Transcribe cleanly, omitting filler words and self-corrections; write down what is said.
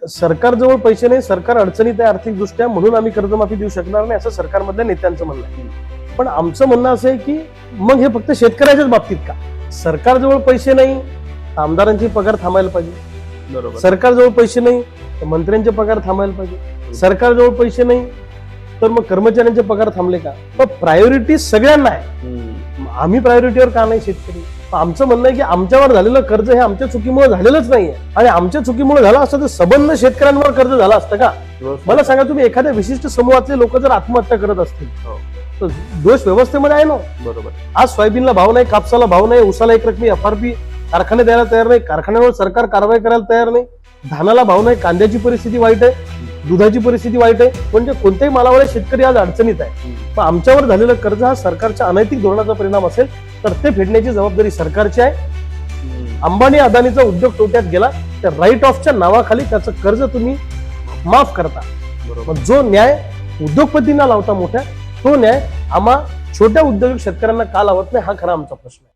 सरकारजवळ पैसे नाही, सरकार अडचणीत आहे आर्थिकदृष्ट्या, म्हणून आम्ही कर्जमाफी देऊ शकणार नाही असं सरकारमधल्या नेत्यांचं म्हणणं आहे. पण आमचं म्हणणं असं आहे की मग हे फक्त शेतकऱ्याच्याच बाबतीत का? सरकारजवळ पैसे नाही, आमदारांचे पगार थांबायला पाहिजे. बरोबर. सरकारजवळ पैसे नाही तर मंत्र्यांचे पगार थांबायला पाहिजे. सरकारजवळ पैसे नाही तर मग कर्मचाऱ्यांचे पगार थांबले का? पण प्रायोरिटी सगळ्यांना आहे. आम्ही प्रायोरिटीवर का नाही शेतकरी? आमचं म्हणणं आहे की आमच्यावर झालेलं कर्ज हे आमच्या चुकीमुळे झालेलंच नाहीये, आणि आमच्या चुकीमुळे झालं असतं तर सबंध शेतकऱ्यांवर कर्ज झालं असतं का? मला सांगा, तुम्ही एखाद्या विशिष्ट समूहातले लोक जर आत्महत्या करत असतील तर दोष व्यवस्थेमध्ये आहे ना. बरोबर. आज सोयाबीनला भाव नाही, कापसाला भाव नाही, उसाला एक रकमी FRP कारखाने द्यायला तयार नाही, कारखान्यावर सरकार कारवाई करायला तयार नाही, धानाला भाव नाही, कांद्याची परिस्थिती वाईट आहे, दुधाची परिस्थिती वाईट आहे, म्हणजे कोणत्याही मालावर शेतकरी आज अडचणीत आहे. पण आमच्यावर झालेलं कर्ज हा सरकारच्या अनैतिक धोरणाचा परिणाम असेल तर ते फेडण्याची जबाबदारी सरकारची आहे. अंबानी अदानीचा उद्योग तोट्यात गेला तर राईट ऑफच्या नावाखाली त्याचं कर्ज तुम्ही माफ करता. पण जो न्याय उद्योगपतींना लावता मोठ्या, तो न्याय आम्हा छोट्या उद्योजक शेतकऱ्यांना का लावत नाही, हा खरा आमचा प्रश्न आहे.